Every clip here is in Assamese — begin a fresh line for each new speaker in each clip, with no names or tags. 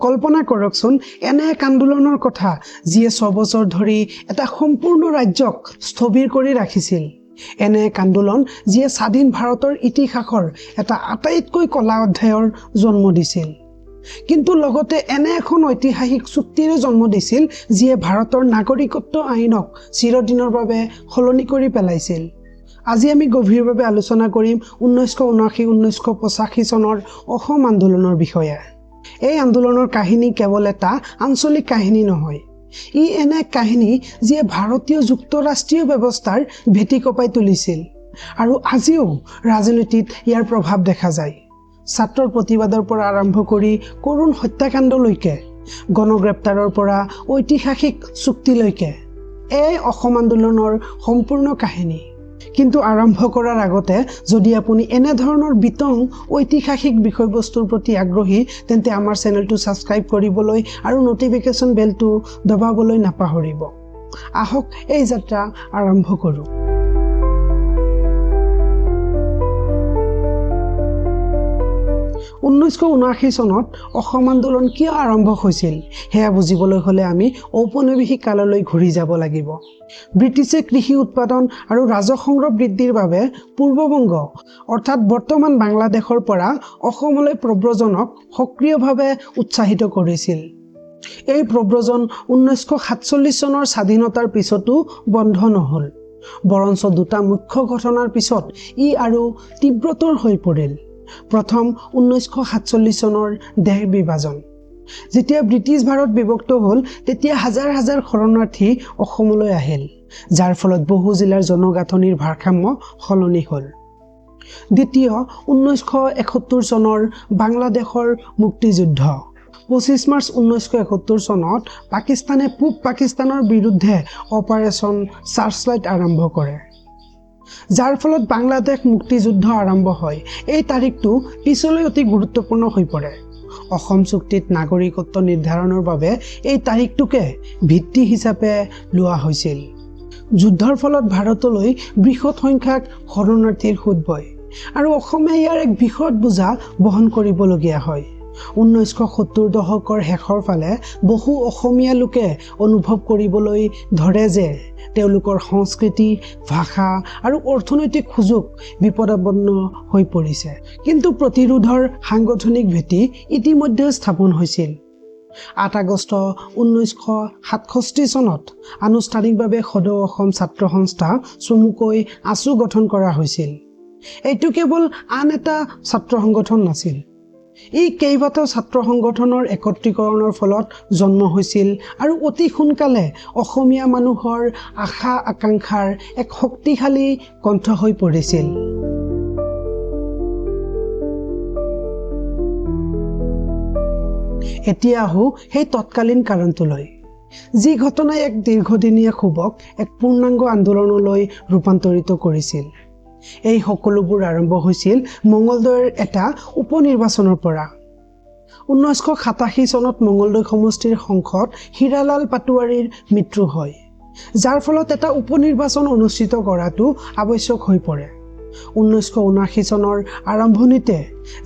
কল্পনা কৰকচোন এনে এক আন্দোলনৰ কথা যিয়ে 6 বছৰ ধৰি এটা সম্পূৰ্ণ ৰাজ্যক স্থবিৰ কৰি ৰাখিছিল। এনে এক আন্দোলন যিয়ে স্বাধীন ভাৰতৰ ইতিহাসৰ এটা আটাইতকৈ কলা অধ্যায়ৰ জন্ম দিছিল। কিন্তু লগতে এনে এখন ঐতিহাসিক চুক্তিৰো জন্ম দিছিল যিয়ে ভাৰতৰ নাগৰিকত্ব আইনক চিৰদিনৰ বাবে সলনি কৰি পেলাইছিল। আজি আমি গভীৰভাৱে আলোচনা কৰিম 1979-1985 চনৰ অসম আন্দোলনৰ বিষয়ে। এই আন্দোলনৰ কাহিনী কেৱল এটা আঞ্চলিক কাহিনী নহয়, ই এনে এক কাহিনী যিয়ে ভাৰতীয় যুক্তৰাষ্ট্ৰীয় ব্যৱস্থাৰ ভেটি কঁপাই তুলিছিল আৰু আজিও ৰাজনীতিত ইয়াৰ প্ৰভাৱ দেখা যায়। ছাত্ৰৰ প্ৰতিবাদৰ পৰা আৰম্ভ কৰি কৰুণ হত্যাকাণ্ডলৈকে, গণগ্ৰেপ্তাৰৰ পৰা ঐতিহাসিক চুক্তিলৈকে এই অসম আন্দোলনৰ সম্পূৰ্ণ কাহিনী। কিন্তু আৰম্ভ কৰাৰ আগতে যদি আপুনি এনেধৰণৰ বিতং ঐতিহাসিক বিষয়বস্তুৰ প্ৰতি আগ্ৰহী, তেন্তে আমাৰ চেনেলটো ছাবস্ক্ৰাইব কৰিবলৈ আৰু নটিফিকেশ্যন বেলটো দবাবলৈ নাপাহৰিব। আহক এই যাত্ৰা আৰম্ভ কৰোঁ। ঊনৈছশ 1979 চনত অসম আন্দোলন কিয় আৰম্ভ হৈছিল সেয়া বুজিবলৈ হ'লে আমি ঔপনিৱেশিক কাললৈ ঘূৰি যাব লাগিব। ব্ৰিটিছে কৃষি উৎপাদন আৰু ৰাজহ সংগ্ৰহ বৃদ্ধিৰ বাবে পূৰ্ববংগ অৰ্থাৎ বৰ্তমান বাংলাদেশৰ পৰা অসমলৈ প্ৰব্ৰজনক সক্ৰিয়ভাৱে উৎসাহিত কৰিছিল। এই প্ৰব্ৰজন 1947 চনৰ স্বাধীনতাৰ পিছতো বন্ধ নহ'ল, বৰঞ্চ দুটা মুখ্য ঘটনাৰ পিছত ই আৰু তীব্ৰতৰ হৈ পৰিল। প্ৰথম 1947 চনৰ দেশ বিভাজন। যেতিয়া ব্ৰিটিছ ভাৰত বিভক্ত হ'ল, তেতিয়া হাজাৰ হাজাৰ শৰণাৰ্থী অসমলৈ আহিল, যাৰ ফলত বহু জিলাৰ জনগাঁথনিৰ ভাৰসাম্য সলনি হ'ল। দ্বিতীয় 1971 চনৰ বাংলাদেশৰ মুক্তিযুদ্ধ। 25 মাৰ্চ 1971 চনত পাকিস্তানে পূব পাকিস্তানৰ বিৰুদ্ধে অপাৰেশ্যন চাৰ্চলাইট আৰম্ভ কৰে, যাৰ ফলত বাংলাদেশ মুক্তিযুদ্ধ আৰম্ভ হয়। এই তাৰিখটো পিছলৈ অতি গুৰুত্বপূৰ্ণ হৈ পৰে। অসম চুক্তিত নাগৰিকত্ব নিৰ্ধাৰণৰ বাবে এই তাৰিখটোকে ভিত্তি হিচাপে লোৱা হৈছিল। যুদ্ধৰ ফলত ভাৰতলৈ বৃহৎ সংখ্যক শৰণাৰ্থীৰ সোঁত বয় আৰু অসমে ইয়াৰ এক বৃহৎ বোজা বহন কৰিবলগীয়া হয়। 1970 দশকৰ শেষৰ ফালে বহু অসমীয়া লোকে অনুভৱ কৰিবলৈ ধৰে যে তেওঁলোকৰ সংস্কৃতি, ভাষা আৰু অৰ্থনৈতিক সুযোগ বিপদাপন্ন হৈ পৰিছে। কিন্তু প্ৰতিৰোধৰ সাংগঠনিক ভেটি ইতিমধ্যে স্থাপন হৈছিল। 8 আগষ্ট 1967 চনত আনুষ্ঠানিকভাৱে সদৌ অসম ছাত্ৰ সংস্থা চমুকৈ আছু গঠন কৰা হৈছিল। এইটো কেৱল আন এটা ছাত্ৰ সংগঠন নাছিল, ই কেইবাটাও ছাত্ৰ সংগঠনৰ একত্ৰীকৰণৰ ফলত জন্ম হৈছিল আৰু অতি সোনকালে অসমীয়া মানুহৰ আশা আকাংক্ষাৰ এক শক্তিশালী কণ্ঠ হৈ পৰিছিল। এতিয়া আহোঁ সেই তৎকালীন কাৰণটোলৈ, যি ঘটনাই এক দীৰ্ঘদিনীয়া ক্ষোভক এক পূৰ্ণাংগ আন্দোলনলৈ ৰূপান্তৰিত কৰিছিল। এই সকলোবোৰ আৰম্ভ হৈছিল মঙলদৈৰ এটা উপনিৰ্বাচনৰ পৰা। 1987 চনত মঙলদৈ সমষ্টিৰ সংসদ হীৰালাল পাটোৱাৰীৰ মৃত্যু হয়, যাৰ ফলত এটা উপনিৰ্বাচন অনুষ্ঠিত কৰাটো আৱশ্যক হৈ পৰে। 1979 চনৰ আৰম্ভণিতে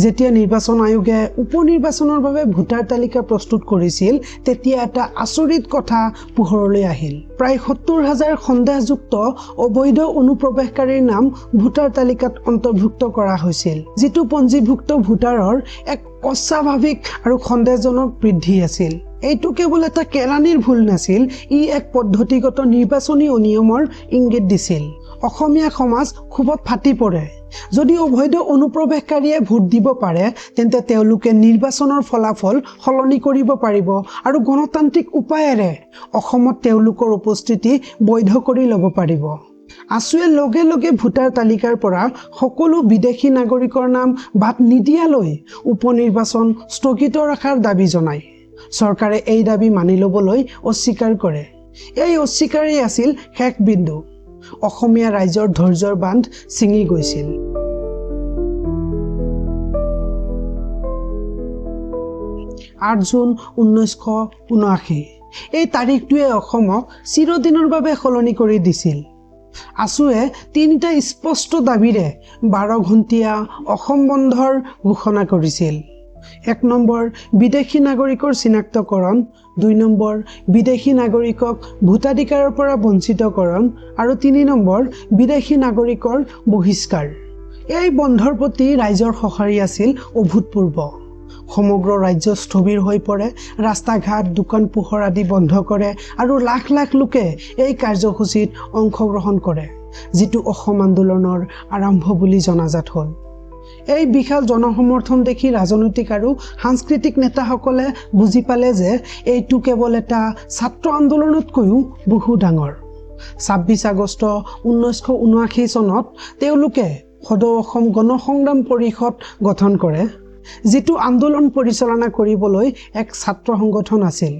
যেতিয়া নিৰ্বাচন আয়োগে উপনিৰ্বাচনৰ বাবে ভোটাৰ তালিকা প্ৰস্তুত কৰিছিল, তেতিয়া এটা আচৰিত কথা পোহৰলৈ আহিল। প্ৰায় 70,000 সন্দেহযুক্ত অবৈধ অনুপ্ৰৱেশকাৰীৰ নাম ভোটাৰ তালিকাত অন্তৰ্ভুক্ত কৰা হৈছিল, যিটো পঞ্জীভুক্ত ভোটাৰৰ এক অস্বাভাৱিক আৰু সন্দেহজনক বৃদ্ধি আছিল। এইটো কেৱল এটা কেৰাণীৰ ভুল নাছিল, ই এক পদ্ধতিগত নিৰ্বাচনী অনিয়মৰ ইংগিত দিছিল। অসমীয়া সমাজ ক্ষোভত ফাটি পৰে। যদি অবৈধ অনুপ্ৰৱেশকাৰীয়ে ভোট দিব পাৰে, তেন্তে তেওঁলোকে নিৰ্বাচনৰ ফলাফল সলনি কৰিব পাৰিব আৰু গণতান্ত্ৰিক উপায়েৰে অসমত তেওঁলোকৰ উপস্থিতি বৈধ কৰি ল'ব পাৰিব। আছুৱে লগে লগে ভোটাৰ তালিকাৰ পৰা সকলো বিদেশী নাগৰিকৰ নাম বাদ নিদিয়ালৈ উপনিৰ্বাচন স্থগিত ৰখাৰ দাবী জনায়। চৰকাৰে এই দাবী মানি ল'বলৈ অস্বীকাৰ কৰে। এই অস্বীকাৰেই আছিল শেষ বিন্দু। অসমীয়া ৰাইজৰ ধৈৰ্যৰ বান্ধ ছিঙি গৈছিল। জুন 1979 এই তাৰিখটোৱে অসমক চিৰদিনৰ বাবে সলনি কৰি দিছিল। আছুৱে 3টা স্পষ্ট দাবীৰে 12 ঘণ্টীয়া অসম বন্ধৰ ঘোষণা কৰিছিল। 1 নম্বৰ বিদেশী নাগৰিকৰ চিনাক্তকৰণ, 2 নম্বৰ বিদেশী নাগৰিকক ভোটাধিকাৰৰ পৰা বঞ্চিতকৰণ আৰু 3 নম্বৰ বিদেশী নাগৰিকৰ বহিষ্কাৰ। এই বন্ধৰ প্ৰতি ৰাইজৰ সঁহাৰি আছিল অভূতপূৰ্ব। সমগ্ৰ ৰাজ্য স্থবিৰ হৈ পৰে, ৰাস্তা ঘাট দোকান পোহৰ আদি বন্ধ কৰে আৰু লাখ লাখ লোকে এই কাৰ্যসূচীত অংশগ্ৰহণ কৰে, যিটো অসম আন্দোলনৰ আৰম্ভ বুলি জনাজাত হ'ল। এই বিশাল জনসমৰ্থন দেখি ৰাজনৈতিক আৰু সাংস্কৃতিক নেতাসকলে বুজি পালে যে এইটো কেৱল এটা ছাত্ৰ আন্দোলনতকৈও বহু ডাঙৰ। 26 আগষ্ট 1979 চনত তেওঁলোকে সদৌ অসম গণ সংগ্ৰাম পৰিষদ গঠন কৰে, যিটো আন্দোলন পৰিচালনা কৰিবলৈ এক ছাত্ৰ সংগঠন আছিল।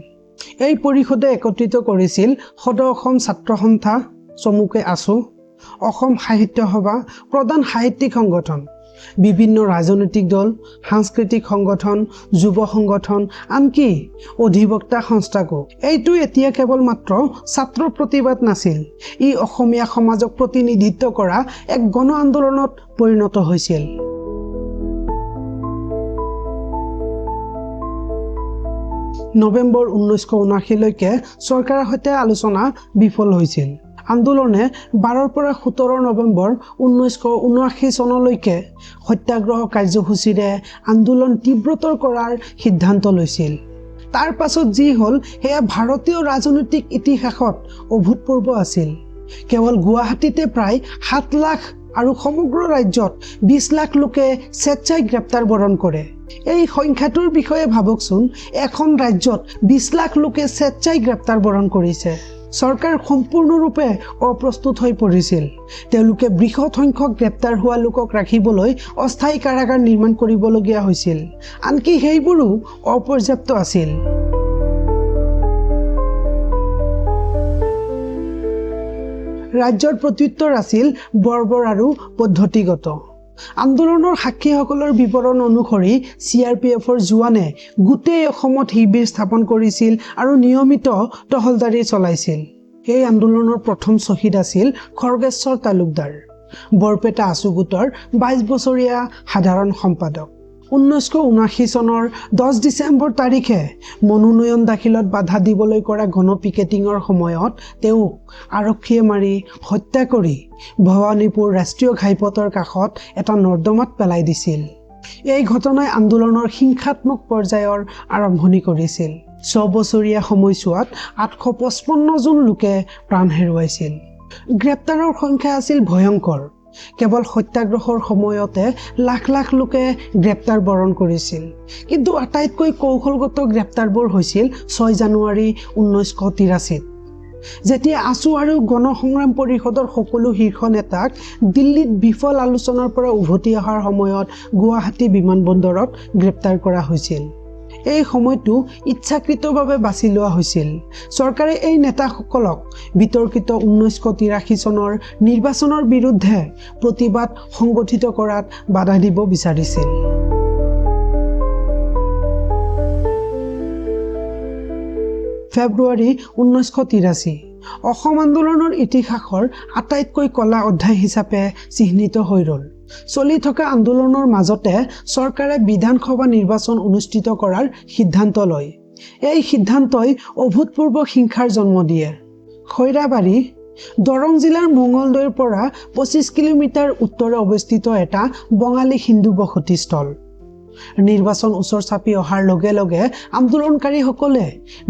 এই পৰিষদে একত্ৰিত কৰিছিল সদৌ অসম ছাত্ৰ সন্থা, চমুকৈ আছু, অসম সাহিত্য সভা, প্ৰধান সাহিত্যিক সংগঠন, বিভিন্ন ৰাজনৈতিক দল, সাংস্কৃতিক সংগঠন, যুৱ সংগঠন, আনকি অধিবক্তা সংস্থাকো। এইটো এতিয়া কেৱল মাত্ৰ ছাত্ৰ প্ৰতিবাদ নাছিল, ই অসমীয়া সমাজক প্ৰতিনিধিত্ব কৰা এক গণ আন্দোলনত পৰিণত হৈছিল। নৱেম্বৰ 1979লৈকে চৰকাৰৰ সৈতে আলোচনা বিফল হৈছিল। আন্দোলনে 12 পৰা 17 নৱেম্বৰ 1979 চনলৈকে সত্যাগ্ৰহ কাৰ্যসূচীৰে আন্দোলন তীব্ৰতৰ কৰাৰ সিদ্ধান্ত লৈছিল। তাৰ পাছত যি হ'ল সেয়া ভাৰতীয় ৰাজনৈতিক ইতিহাসত অভূতপূৰ্ব আছিল। কেৱল গুৱাহাটীতে প্ৰায় 7 লাখ আৰু সমগ্ৰ ৰাজ্যত 20 লাখ লোকে স্বেচ্ছাই গ্ৰেপ্তাৰ বৰণ কৰে। এই সংখ্যাটোৰ বিষয়ে ভাবকচোন, এখন ৰাজ্যত 20 লাখ লোকে স্বেচ্ছাই গ্ৰেপ্তাৰ বৰণ কৰিছে। চৰকাৰ সম্পূৰ্ণৰূপে অপ্ৰস্তুত হৈ পৰিছিল। তেওঁলোকে বৃহৎ সংখ্যক গ্ৰেপ্তাৰ হোৱা লোকক ৰাখিবলৈ অস্থায়ী কাৰাগাৰ নিৰ্মাণ কৰিবলগীয়া হৈছিল, আনকি সেইবোৰো অপৰ্যাপ্ত আছিল। ৰাজ্যৰ প্ৰত্যুত্তৰ আছিল বৰ্বৰ আৰু পদ্ধতিগত। আন্দোলনৰ সাক্ষীসকলৰ বিৱৰণ অনুসৰি CRPFৰ জোৱানে গোটেই অসমত শিবিৰ স্থাপন কৰিছিল আৰু নিয়মিত টহলদাৰী চলাইছিল। এই আন্দোলনৰ প্ৰথম শ্বহীদ আছিল খৰ্গেশ্বৰ তালুকদাৰ, বৰপেটা আছু গোটৰ 22 বছৰীয়া সাধাৰণ সম্পাদক। 1979 চনৰ 10 ডিচেম্বৰ তাৰিখে মনোনয়ন দাখিলত বাধা দিবলৈ কৰা গণ পিকেটিঙৰ সময়ত তেওঁক আৰক্ষীয়ে মাৰি হত্যা কৰি ভৱানীপুৰ ৰাষ্ট্ৰীয় ঘাইপথৰ কাষত এটা নৰ্দমাত পেলাই দিছিল। এই ঘটনাই আন্দোলনৰ হিংসাত্মক পৰ্যায়ৰ আৰম্ভণি কৰিছিল। 6 বছৰীয়া সময়ছোৱাত 855 জন লোকে প্ৰাণ হেৰুৱাইছিল। গ্ৰেপ্তাৰৰ সংখ্যা আছিল ভয়ংকৰ। কেৱল সত্যাগ্ৰহৰ সময়তে লাখ লাখ লোকে গ্ৰেপ্তাৰ বৰণ কৰিছিল। কিন্তু আটাইতকৈ কৌশলগত গ্ৰেপ্তাৰবোৰ হৈছিল 6 জানুৱাৰী 1983-ত, যেতিয়া আছু আৰু গণ সংগ্ৰাম পৰিষদৰ সকলো শীৰ্ষ নেতাক দিল্লীত বিফল আলোচনাৰ পৰা উভতি অহাৰ সময়ত গুৱাহাটী বিমানবন্দৰত গ্ৰেপ্তাৰ কৰা হৈছিল। এই সময়টো ইচ্ছাকৃতভাৱে বাছি লোৱা হৈছিল। চৰকাৰে এই নেতাসকলক বিতৰ্কিত 1983 চনৰ নিৰ্বাচনৰ বিৰুদ্ধে প্ৰতিবাদ সংগঠিত কৰাত বাধা দিব বিচাৰিছিল। ফেব্ৰুৱাৰী 1983 অসম আন্দোলনৰ ইতিহাসৰ আটাইতকৈ কলা অধ্যায় হিচাপে চিহ্নিত হৈ ৰ'ল। চলি থকা আন্দোলনৰ মাজতে চৰকাৰে বিধানসভা নিৰ্বাচন অনুষ্ঠিত কৰাৰ সিদ্ধান্ত লয়। এই সিদ্ধান্তই অভূতপূৰ্ব হিংসাৰ জন্ম দিয়ে। খৈৰাবাৰী দৰং জিলাৰ মঙলদৈৰ পৰা 25 কিলোমিটাৰ উত্তৰে অৱস্থিত এটা বঙালী হিন্দু বসতিস্থল। নিৰ্বাচন ওচৰ চাপি অহাৰ লগে লগে আন্দোলনকাৰীসকলে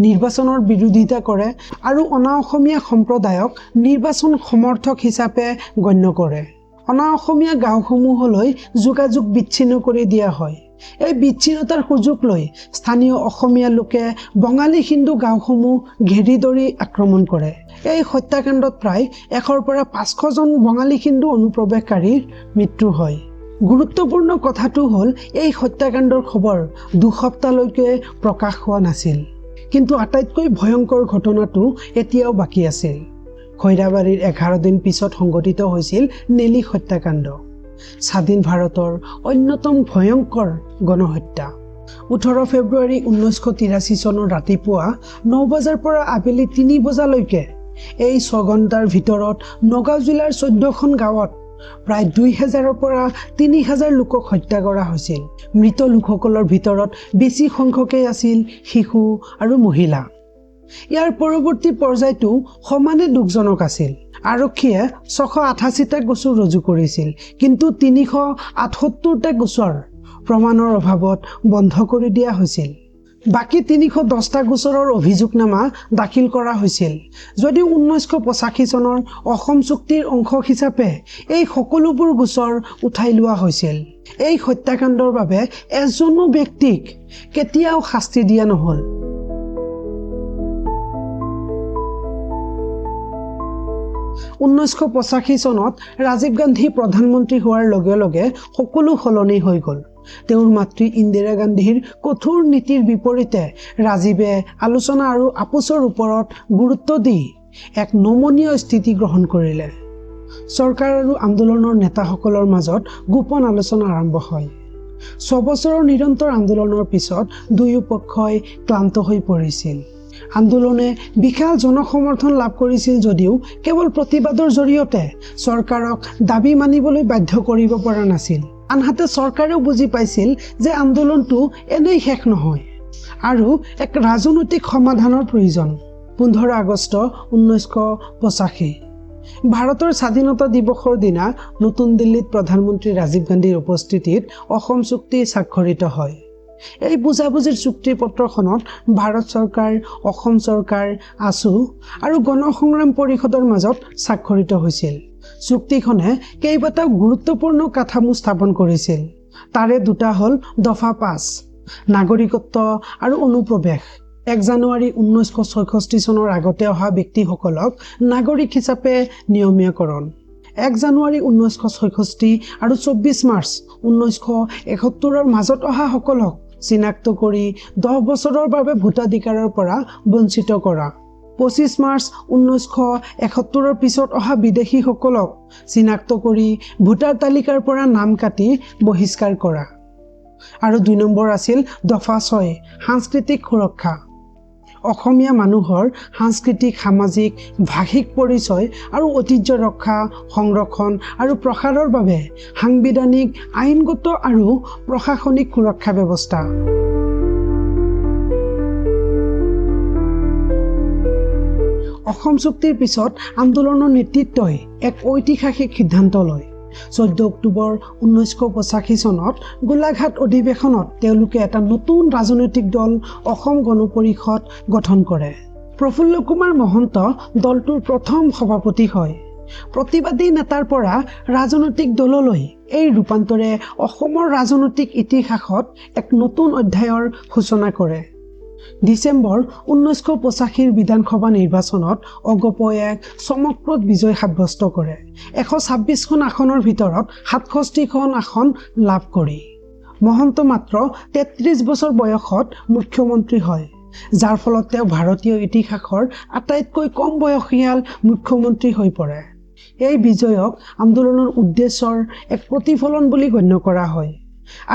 নিৰ্বাচনৰ বিৰোধিতা কৰে আৰু অনা অসমীয়া সম্প্ৰদায়ক নিৰ্বাচন সমৰ্থক হিচাপে গণ্য কৰে। অনা অসমীয়া গাঁওসমূহলৈ যোগাযোগ বিচ্ছিন্ন কৰি দিয়া হয়। এই বিচ্ছিন্নতাৰ সুযোগ লৈ স্থানীয় অসমীয়া লোকে বঙালী হিন্দু গাঁওসমূহ ঘেৰি ধৰি আক্ৰমণ কৰে। এই হত্যাকাণ্ডত প্ৰায় 100 পৰা 500 জন বঙালী হিন্দু অনুপ্ৰৱেশকাৰীৰ মৃত্যু হয়। গুৰুত্বপূৰ্ণ কথাটো হ'ল এই হত্যাকাণ্ডৰ খবৰ 2 সপ্তাহলৈকে প্ৰকাশ হোৱা নাছিল। কিন্তু আটাইতকৈ ভয়ংকৰ ঘটনাটো এতিয়াও বাকী আছিল। খৈৰাবাৰীৰ 11 দিন পিছত সংঘটিত হৈছিল নেলী হত্যাকাণ্ড, স্বাধীন ভাৰতৰ অন্যতম ভয়ংকৰ গণহত্যা। 18 ফেব্ৰুৱাৰী 1983 চনৰ ৰাতিপুৱা 9 বজাৰ পৰা আবেলি 3 বজালৈকে এই 6 ঘণ্টাৰ ভিতৰত নগাঁও জিলাৰ 14খন গাঁৱত প্ৰায় 2000ৰ পৰা 3000 লোকক হত্যা কৰা হৈছিল। মৃত লোকসকলৰ ভিতৰত বেছি সংখ্যকেই আছিল শিশু আৰু মহিলা। ইয়াৰ পৰৱৰ্তী পৰ্যায়টো সমানে দুখজনক আছিল। আৰক্ষীয়ে 688টা গোচৰ ৰুজু কৰিছিল, কিন্তু 378টা গোচৰ প্ৰমাণৰ অভাৱত বন্ধ কৰি দিয়া হৈছিল। বাকী 310টা গোচৰৰ অভিযোগনামা দাখিল কৰা হৈছিল। যদিও 1985 চনৰ অসম চুক্তিৰ অংশ হিচাপে এই সকলোবোৰ গোচৰ উঠাই লোৱা হৈছিল, এই হত্যাকাণ্ডৰ বাবে এজনো ব্যক্তিক কেতিয়াও শাস্তি দিয়া নহ'ল। (1985 চনত ৰাজীৱ গান্ধী প্ৰধানমন্ত্ৰী হোৱাৰ লগে লগে সকলো সলনি হৈ গ'ল। তেওঁৰ মাতৃ ইন্দিৰা গান্ধীৰ কঠোৰ নীতিৰ বিপৰীতে ৰাজীৱে আলোচনা আৰু আপোচৰ ওপৰত গুৰুত্ব দি এক নমনীয় স্থিতি গ্ৰহণ কৰিলে। চৰকাৰ আৰু আন্দোলনৰ নেতাসকলৰ মাজত গোপন আলোচনা আৰম্ভ হয়। 6 বছৰৰ নিৰন্তৰ আন্দোলনৰ পিছত দুয়ো পক্ষই ক্লান্ত হৈ পৰিছিল। আন্দোলনে বিশাল জনসমৰ্থন লাভ কৰিছিল যদিও কেৱল প্ৰতিবাদৰ জৰিয়তে চৰকাৰক দাবী মানিবলৈ বাধ্য কৰিব পৰা নাছিল। আনহাতে চৰকাৰেও বুজি পাইছিল যে আন্দোলনটো এনেই শেষ নহয় আৰু এক ৰাজনৈতিক সমাধানৰ প্ৰয়োজন। 15 আগষ্ট 1985 ভাৰতৰ স্বাধীনতা দিৱসৰ দিনা নতুন দিল্লীত প্ৰধানমন্ত্ৰী ৰাজীৱ গান্ধীৰ উপস্থিতিত অসম চুক্তি স্বাক্ষৰিত হয়। এই বুজাবুজিৰ চুক্তিপত্ৰখনত ভাৰত চৰকাৰ, অসম চৰকাৰ, আছু আৰু গণসংগ্ৰাম পৰিষদৰ মাজত স্বাক্ষৰিত হৈছিল। চুক্তিখনে কেইবাটাও গুৰুত্বপূৰ্ণ কাঠামো স্থাপন কৰিছিল। তাৰে দুটা হ'ল দফা 5 নাগৰিকত্ব আৰু অনুপ্ৰৱেশ। 1 জানুৱাৰী 1966 চনৰ আগতে অহা ব্যক্তিসকলক নাগৰিক হিচাপে নিয়মীয়াকৰণ। 1 জানুৱাৰী 1966 আৰু 24 মাৰ্চ 1971ৰ মাজত অহা সকলক চিনাক্ত কৰি 10 বছৰৰ বাবে ভোটাধিকাৰৰ পৰা বঞ্চিত কৰা। 25 মাৰ্চ 1971ৰ পিছত অহা বিদেশীসকলক চিনাক্ত কৰি ভোটাৰ তালিকাৰ পৰা নাম কাটি বহিষ্কাৰ কৰা। আৰু 2 নম্বৰ আছিল দফা 6 সাংস্কৃতিক সুৰক্ষা। অসমীয়া মানুহৰ সাংস্কৃতিক, সামাজিক, ভাষিক পৰিচয় আৰু ঐতিহ্য ৰক্ষা, সংৰক্ষণ আৰু প্ৰসাৰৰ বাবে সাংবিধানিক, আইনগত আৰু প্ৰশাসনিক সুৰক্ষা ব্যৱস্থা। অসম চুক্তিৰ পিছত আন্দোলনৰ নেতৃত্বই এক ঐতিহাসিক সিদ্ধান্ত লয়। 14 অক্টোবৰ 1985 চনত গোলাঘাট অধিৱেশনত তেওঁলোকে এটা নতুন ৰাজনৈতিক দল অসম গণ পৰিষদ গঠন কৰে। প্ৰফুল্ল কুমাৰ মহন্ত দলটোৰ প্ৰথম সভাপতি হয়। প্ৰতিবাদী নেতাৰ পৰা ৰাজনৈতিক দললৈ এই ৰূপান্তৰে অসমৰ ৰাজনৈতিক ইতিহাসত এক নতুন অধ্যায়ৰ সূচনা কৰে। ডিচেম্বৰ 1985 বিধানসভা নিৰ্বাচনত অগপই এক চমকপ্ৰদ বিজয় সাব্যস্ত কৰে। 126খন আসনৰ ভিতৰত 67খন আসন লাভ কৰি মহন্ত মাত্ৰ 33 বছৰ বয়সত মুখ্যমন্ত্ৰী হয়, যাৰ ফলত তেওঁ ভাৰতীয় ইতিহাসৰ আটাইতকৈ কম বয়সীয়াল মুখ্যমন্ত্ৰী হৈ পৰে। এই বিজয়ক আন্দোলনৰ উদ্দেশ্যৰ এক প্ৰতিফলন বুলি গণ্য কৰা হয়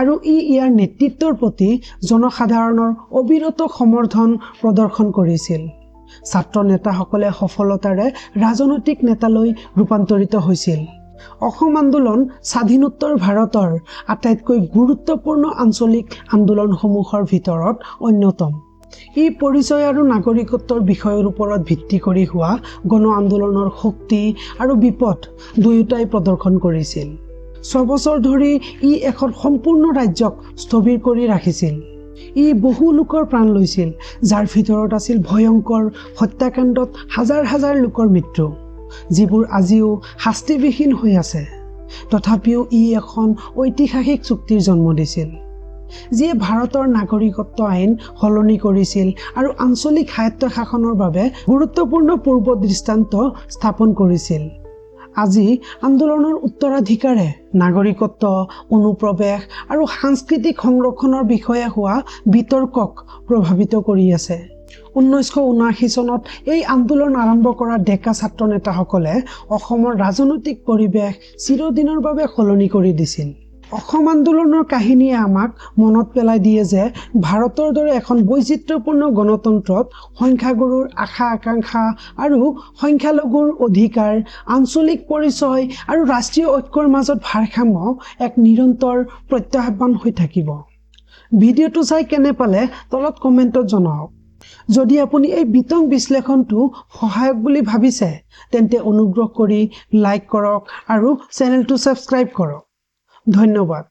আৰু ইয়াৰ নেতৃত্বৰ প্ৰতি জনসাধাৰণৰ অবিৰত সমৰ্থন প্ৰদৰ্শন কৰিছিল। ছাত্ৰ নেতাসকলে সফলতাৰে ৰাজনৈতিক নেতালৈ ৰূপান্তৰিত হৈছিল। অসম আন্দোলন স্বাধীনোত্তৰ ভাৰতৰ আটাইতকৈ গুৰুত্বপূৰ্ণ আঞ্চলিক আন্দোলনসমূহৰ ভিতৰত অন্যতম। ই পৰিচয় আৰু নাগৰিকত্বৰ বিষয়ৰ ওপৰত ভিত্তি কৰি হোৱা গণ আন্দোলনৰ শক্তি আৰু বিপদ দুয়োটাই প্ৰদৰ্শন কৰিছিল। 6 বছৰ ধৰি ই এখন সম্পূৰ্ণ ৰাজ্যক স্থবিৰ কৰি ৰাখিছিল। ই বহু লোকৰ প্ৰাণ লৈছিল, যাৰ ভিতৰত আছিল ভয়ংকৰ হত্যাকাণ্ডত হাজাৰ হাজাৰ লোকৰ মৃত্যু, যিবোৰ আজিও শাস্তিবিহীন হৈ আছে। তথাপিও ই এখন ঐতিহাসিক চুক্তিৰ জন্ম দিছিল, যিয়ে ভাৰতৰ নাগৰিকত্ব আইন সলনি কৰিছিল আৰু আঞ্চলিক স্বায়ত্তশাসনৰ বাবে গুৰুত্বপূৰ্ণ পূৰ্ব দৃষ্টান্ত স্থাপন কৰিছিল। আজি আন্দোলনৰ উত্তৰাধিকাৰে নাগৰিকত্ব, অনুপ্ৰৱেশ আৰু সাংস্কৃতিক সংৰক্ষণৰ বিষয়ে হোৱা বিতৰ্কক প্ৰভাৱিত কৰি আছে। 1979 চনত এই আন্দোলন আৰম্ভ কৰা ডেকা ছাত্ৰ নেতাসকলে অসমৰ ৰাজনৈতিক পৰিৱেশ চিৰদিনৰ বাবে সলনি কৰি দিছিল। অসম আন্দোলনৰ কাহিনীয়ে আমাক মনত পেলাই দিয়ে যে ভাৰতৰ দৰে এখন বৈচিত্ৰ্যপূৰ্ণ গণতন্ত্ৰত সংখ্যাগুৰুৰ আশা আকাংক্ষা আৰু সংখ্যালঘুৰ অধিকাৰ, আঞ্চলিক পৰিচয় আৰু ৰাষ্ট্ৰীয় ঐক্যৰ মাজত ভাৰসাম্য এক নিৰন্তৰ প্ৰত্যাহ্বান হৈ থাকিব। ভিডিঅ'টো চাই কেনে পালে তলত কমেণ্টত জনাওক। যদি আপুনি এই বিতং বিশ্লেষণটো সহায়ক বুলি ভাবিছে তেন্তে অনুগ্ৰহ কৰি লাইক কৰক আৰু চেনেলটো ছাবস্ক্ৰাইব কৰক। ধন্যবাদ।